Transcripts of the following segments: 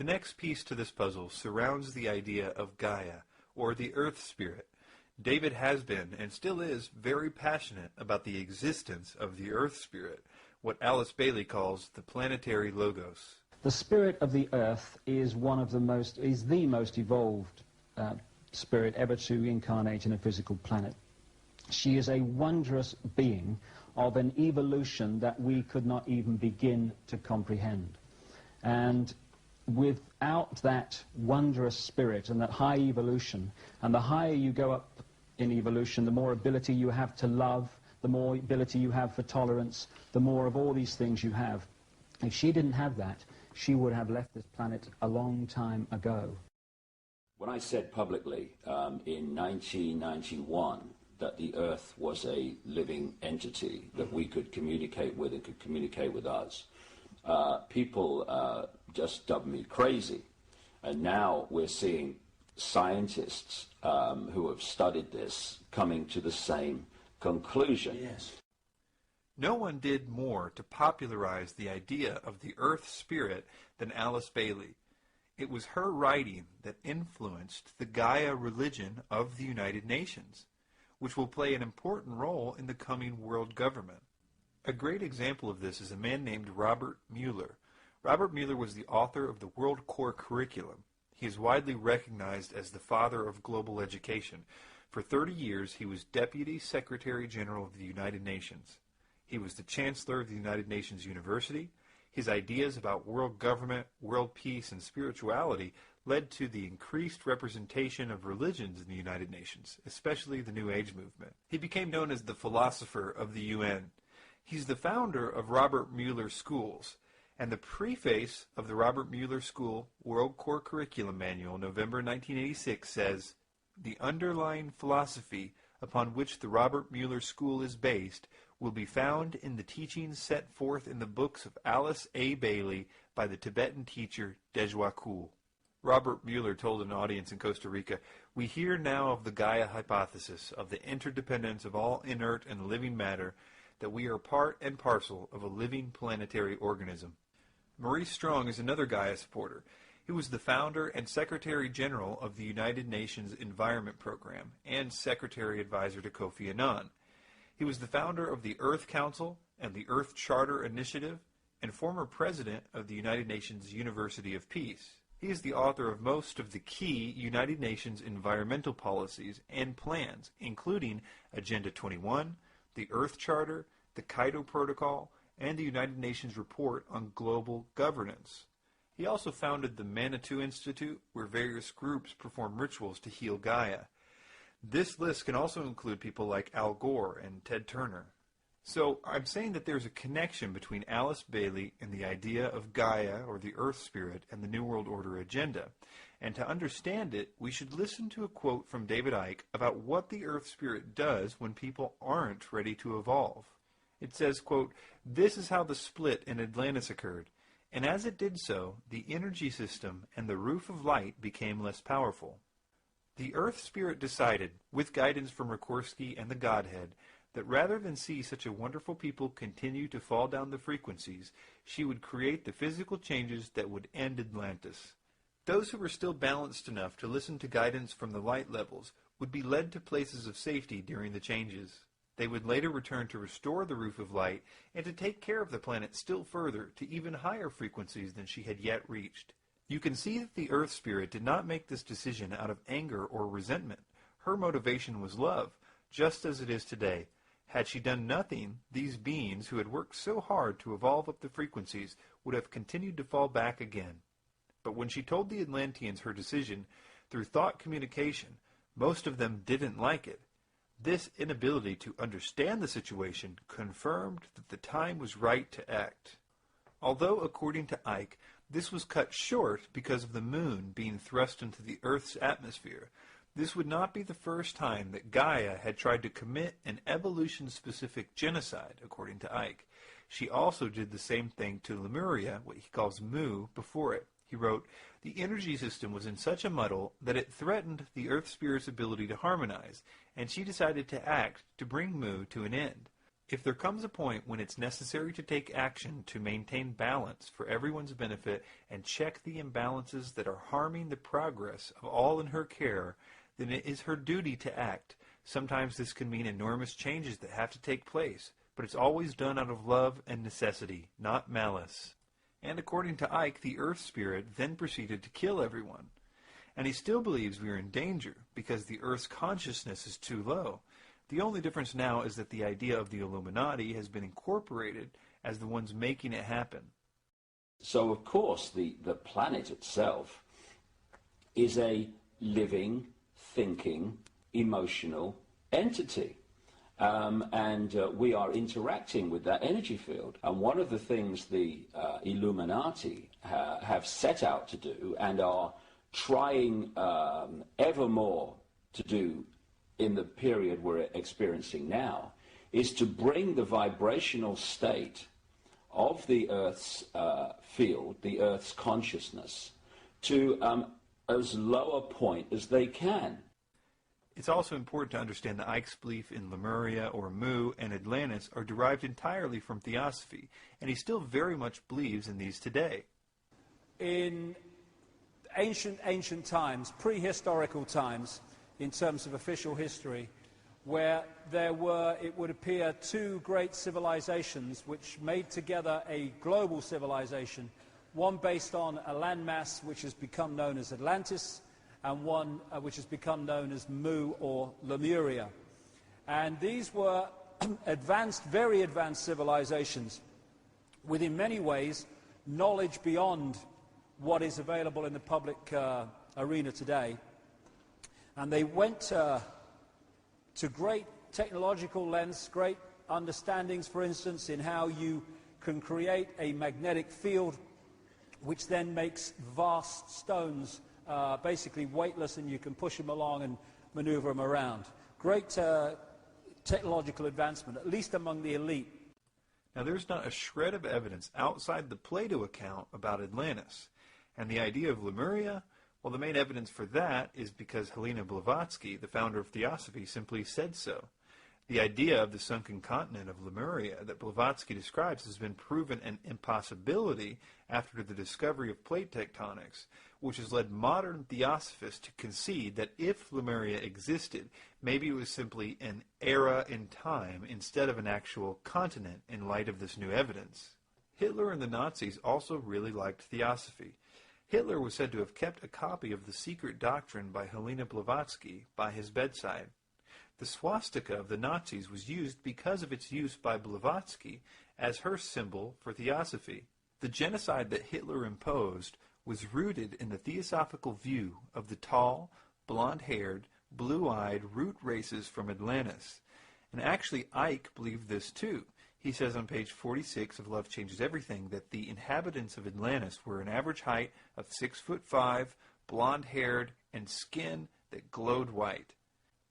The next piece to this puzzle surrounds the idea of Gaia, or the Earth Spirit. David has been, and still is, very passionate about the existence of the Earth Spirit, what Alice Bailey calls the planetary logos. The spirit of the Earth is the most evolved spirit ever to incarnate in a physical planet. She is a wondrous being of an evolution that we could not even begin to comprehend. And without that wondrous spirit and that high evolution, and the higher you go up in evolution, the more ability you have to love, the more ability you have for tolerance, the more of all these things you have. If she didn't have that, she would have left this planet a long time ago. When I said publicly in 1991 that the Earth was a living entity that we could communicate with and could communicate with us, people just dubbed me crazy. And now we're seeing scientists who have studied this coming to the same conclusion. Yes. No one did more to popularize the idea of the Earth Spirit than Alice Bailey. It was her writing that influenced the Gaia religion of the United Nations, which will play an important role in the coming world government. A great example of this is a man named Robert Mueller. Robert Mueller was the author of the World Core Curriculum. He is widely recognized as the father of global education. For 30 years, he was Deputy Secretary General of the United Nations. He was the Chancellor of the United Nations University. His ideas about world government, world peace, and spirituality led to the increased representation of religions in the United Nations, especially the New Age movement. He became known as the philosopher of the UN. He's the founder of Robert Mueller Schools, and the preface of the Robert Mueller School World Core Curriculum Manual, November 1986, says, "The underlying philosophy upon which the Robert Mueller School is based will be found in the teachings set forth in the books of Alice A. Bailey by the Tibetan teacher Dejwa. Robert Mueller told an audience in Costa Rica, "We hear now of the Gaia hypothesis, of the interdependence of all inert and living matter, that we are part and parcel of a living planetary organism." Maurice Strong is another Gaia supporter. He was the founder and Secretary General of the United Nations Environment Program and Secretary Advisor to Kofi Annan. He was the founder of the Earth Council and the Earth Charter Initiative and former president of the United Nations University of Peace. He is the author of most of the key United Nations environmental policies and plans, including Agenda 21, the Earth Charter, the Kyoto Protocol, and the United Nations Report on Global Governance. He also founded the Manitou Institute, where various groups perform rituals to heal Gaia. This list can also include people like Al Gore and Ted Turner. So I'm saying that there's a connection between Alice Bailey and the idea of Gaia, or the Earth Spirit, and the New World Order agenda. And to understand it, we should listen to a quote from David Icke about what the Earth Spirit does when people aren't ready to evolve. It says, quote, "This is how the split in Atlantis occurred. And as it did so, the energy system and the roof of light became less powerful. The Earth Spirit decided, with guidance from Rikorsky and the Godhead, that rather than see such a wonderful people continue to fall down the frequencies, she would create the physical changes that would end Atlantis. Those who were still balanced enough to listen to guidance from the light levels would be led to places of safety during the changes. They would later return to restore the roof of light and to take care of the planet still further to even higher frequencies than she had yet reached. You can see that the Earth Spirit did not make this decision out of anger or resentment. Her motivation was love, just as it is today. Had she done nothing, these beings who had worked so hard to evolve up the frequencies would have continued to fall back again. But when she told the Atlanteans her decision, through thought communication, most of them didn't like it. This inability to understand the situation confirmed that the time was right to act. Although, according to Icke, this was cut short because of the moon being thrust into the Earth's atmosphere, this would not be the first time that Gaia had tried to commit an evolution-specific genocide, according to Icke. She also did the same thing to Lemuria, what he calls Mu, before it. He wrote, "The energy system was in such a muddle that it threatened the Earth Spirit's ability to harmonize, and she decided to act to bring Mu to an end. If there comes a point when it's necessary to take action to maintain balance for everyone's benefit and check the imbalances that are harming the progress of all in her care, then it is her duty to act. Sometimes this can mean enormous changes that have to take place, but it's always done out of love and necessity, not malice. And according to Icke, the Earth Spirit then proceeded to kill everyone. And he still believes we are in danger because the Earth's consciousness is too low. The only difference now is that the idea of the Illuminati has been incorporated as the ones making it happen. So, of course, the planet itself is a living, thinking, emotional entity. And we are interacting with that energy field. And one of the things the Illuminati have set out to do and are trying ever more to do in the period we're experiencing now is to bring the vibrational state of the Earth's field, the Earth's consciousness, to as low a point as they can. It's also important to understand that Icke's belief in Lemuria or Mu and Atlantis are derived entirely from theosophy, and he still very much believes in these today. In ancient times, prehistorical times, in terms of official history, where there were, it would appear, two great civilizations which made together a global civilization, one based on a landmass which has become known as Atlantis, and one which has become known as Mu or Lemuria. And these were advanced, very advanced civilizations with, in many ways, knowledge beyond what is available in the public arena today. And they went to great technological lengths, great understandings, for instance, in how you can create a magnetic field which then makes vast stones basically weightless, and you can push them along and maneuver them around. Great technological advancement, at least among the elite. Now, there's not a shred of evidence outside the Plato account about Atlantis. And the idea of Lemuria, well, the main evidence for that is because Helena Blavatsky, the founder of Theosophy, simply said so. The idea of the sunken continent of Lemuria that Blavatsky describes has been proven an impossibility after the discovery of plate tectonics, which has led modern theosophists to concede that if Lemuria existed, maybe it was simply an era in time instead of an actual continent in light of this new evidence. Hitler and the Nazis also really liked theosophy. Hitler was said to have kept a copy of the secret doctrine by Helena Blavatsky by his bedside. The swastika of the Nazis was used because of its use by Blavatsky as her symbol for theosophy. The genocide that Hitler imposed was rooted in the theosophical view of the tall, blonde-haired, blue-eyed root races from Atlantis. And actually, Icke believed this too. He says on page 46 of Love Changes Everything that the inhabitants of Atlantis were an average height of 6'5", blonde-haired, and skin that glowed white.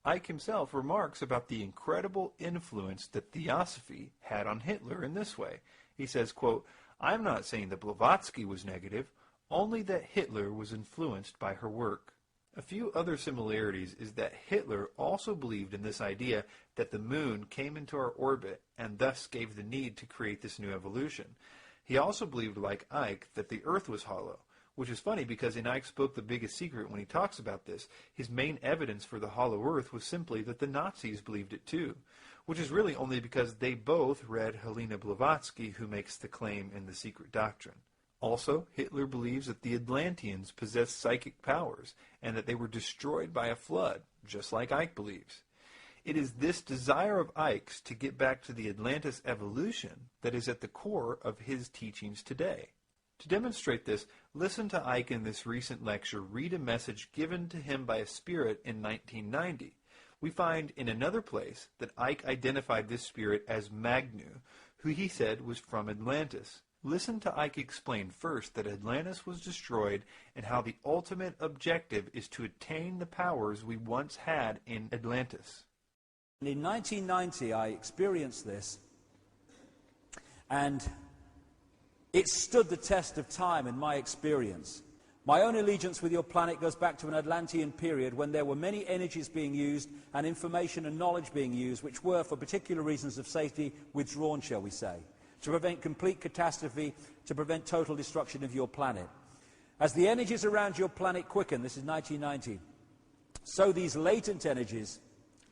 Icke himself remarks about the incredible influence that theosophy had on Hitler in this way. He says, quote, "I'm not saying that Blavatsky was negative, only that Hitler was influenced by her work." A few other similarities is that Hitler also believed in this idea that the moon came into our orbit and thus gave the need to create this new evolution. He also believed, like Icke, that the earth was hollow, which is funny because in Icke's book The Biggest Secret, when he talks about this, his main evidence for the hollow earth was simply that the Nazis believed it too, which is really only because they both read Helena Blavatsky, who makes the claim in The Secret Doctrine. Also, Hitler believes that the Atlanteans possessed psychic powers and that they were destroyed by a flood, just like Icke believes. It is this desire of Icke's to get back to the Atlantis evolution that is at the core of his teachings today. To demonstrate this, listen to Icke in this recent lecture read a message given to him by a spirit in 1990. We find in another place that Icke identified this spirit as Magnu, who he said was from Atlantis. Listen to Icke explain first that Atlantis was destroyed and how the ultimate objective is to attain the powers we once had in Atlantis. In 1990, I experienced this, and it stood the test of time in my experience. My own allegiance with your planet goes back to an Atlantean period when there were many energies being used and information and knowledge being used which were, for particular reasons of safety, withdrawn, shall we say, to prevent complete catastrophe, to prevent total destruction of your planet. As the energies around your planet quicken, this is 1990, so these latent energies,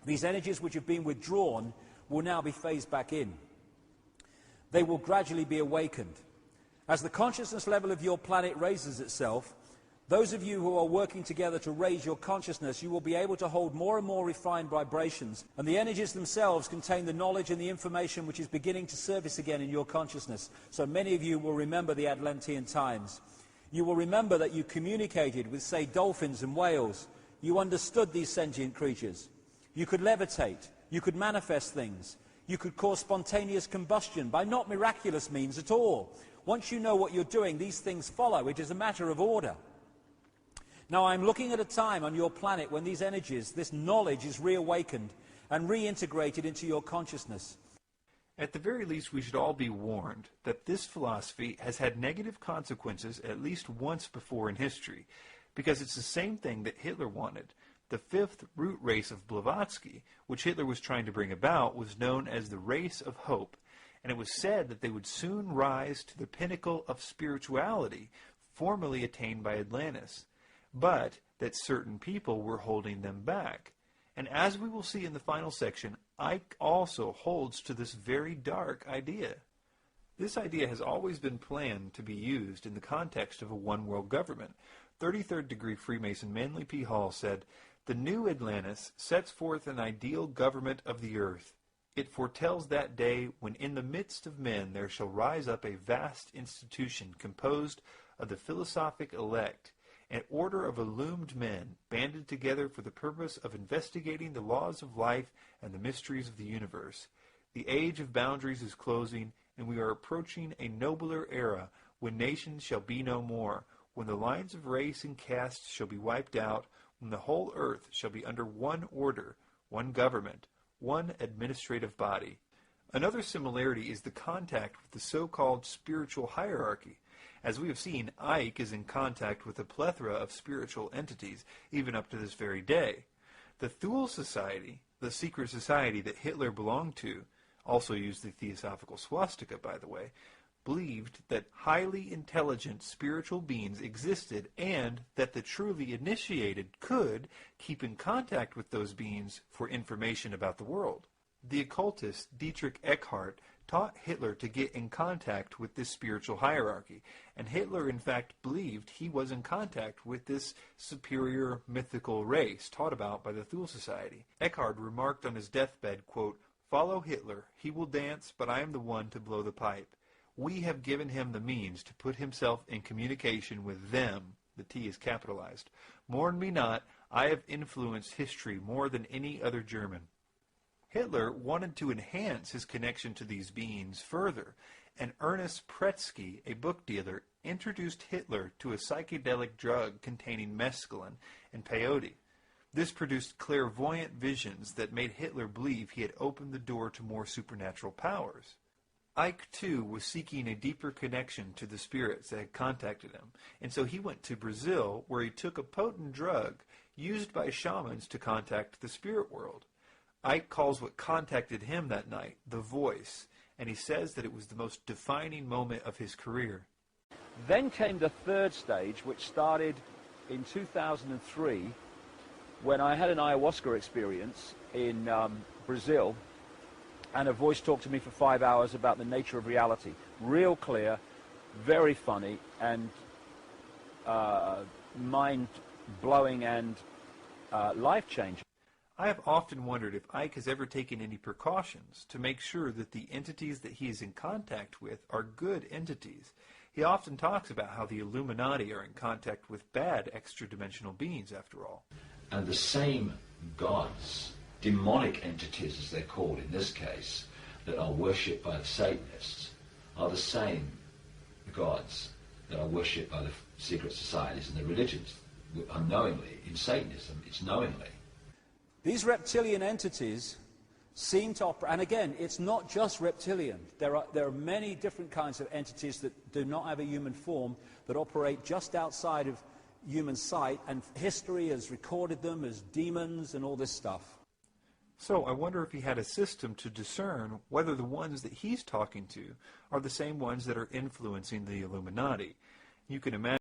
these energies which have been withdrawn, will now be phased back in. They will gradually be awakened. As the consciousness level of your planet raises itself, those of you who are working together to raise your consciousness, you will be able to hold more and more refined vibrations, and the energies themselves contain the knowledge and the information which is beginning to surface again in your consciousness. So many of you will remember the Atlantean times. You will remember that you communicated with, say, dolphins and whales. You understood these sentient creatures. You could levitate. You could manifest things. You could cause spontaneous combustion by not miraculous means at all. Once you know what you're doing, these things follow. It is a matter of order. Now, I'm looking at a time on your planet when these energies, this knowledge is reawakened and reintegrated into your consciousness. At the very least, we should all be warned that this philosophy has had negative consequences at least once before in history, because it's the same thing that Hitler wanted. The fifth root race of Blavatsky, which Hitler was trying to bring about, was known as the race of hope, and it was said that they would soon rise to the pinnacle of spirituality formerly attained by Atlantis, but that certain people were holding them back. And as we will see in the final section, Icke also holds to this very dark idea. This idea has always been planned to be used in the context of a one-world government. 33rd degree Freemason Manly P. Hall said, "The new Atlantis sets forth an ideal government of the earth. It foretells that day when in the midst of men there shall rise up a vast institution composed of the philosophic elect, an order of illumined men banded together for the purpose of investigating the laws of life and the mysteries of the universe. The age of boundaries is closing, and we are approaching a nobler era when nations shall be no more, when the lines of race and caste shall be wiped out, when the whole earth shall be under one order, one government, one administrative body." Another similarity is the contact with the so-called spiritual hierarchy. As we have seen, Icke is in contact with a plethora of spiritual entities, even up to this very day. The Thule Society, the secret society that Hitler belonged to, also used the Theosophical swastika, by the way, believed that highly intelligent spiritual beings existed and that the truly initiated could keep in contact with those beings for information about the world. The occultist Dietrich Eckhart taught Hitler to get in contact with this spiritual hierarchy, and Hitler in fact believed he was in contact with this superior mythical race taught about by the Thule Society. Eckhart remarked on his deathbed, quote, "Follow Hitler, he will dance, but I am the one to blow the pipe. We have given him the means to put himself in communication with them," the T is capitalized. "Mourn me not, I have influenced history more than any other German." Hitler wanted to enhance his connection to these beings further, and Ernest Pretsky, a book dealer, introduced Hitler to a psychedelic drug containing mescaline and peyote. This produced clairvoyant visions that made Hitler believe he had opened the door to more supernatural powers. Icke, too, was seeking a deeper connection to the spirits that had contacted him, and so he went to Brazil, where he took a potent drug used by shamans to contact the spirit world. Icke calls what contacted him that night the voice, and he says that it was the most defining moment of his career. Then came the third stage, which started in 2003, when I had an ayahuasca experience in Brazil, and a voice talked to me for 5 hours about the nature of reality. Real clear, very funny, and mind-blowing and life-changing. I have often wondered if Icke has ever taken any precautions to make sure that the entities that he is in contact with are good entities. He often talks about how the Illuminati are in contact with bad extra-dimensional beings, after all. And the same gods, demonic entities as they're called in this case, that are worshipped by the Satanists, are the same gods that are worshipped by the secret societies and the religions. Unknowingly, in Satanism, it's knowingly. These reptilian entities seem to operate, and again, it's not just reptilian. There are many different kinds of entities that do not have a human form that operate just outside of human sight, and history has recorded them as demons and all this stuff. So I wonder if he had a system to discern whether the ones that he's talking to are the same ones that are influencing the Illuminati. You can imagine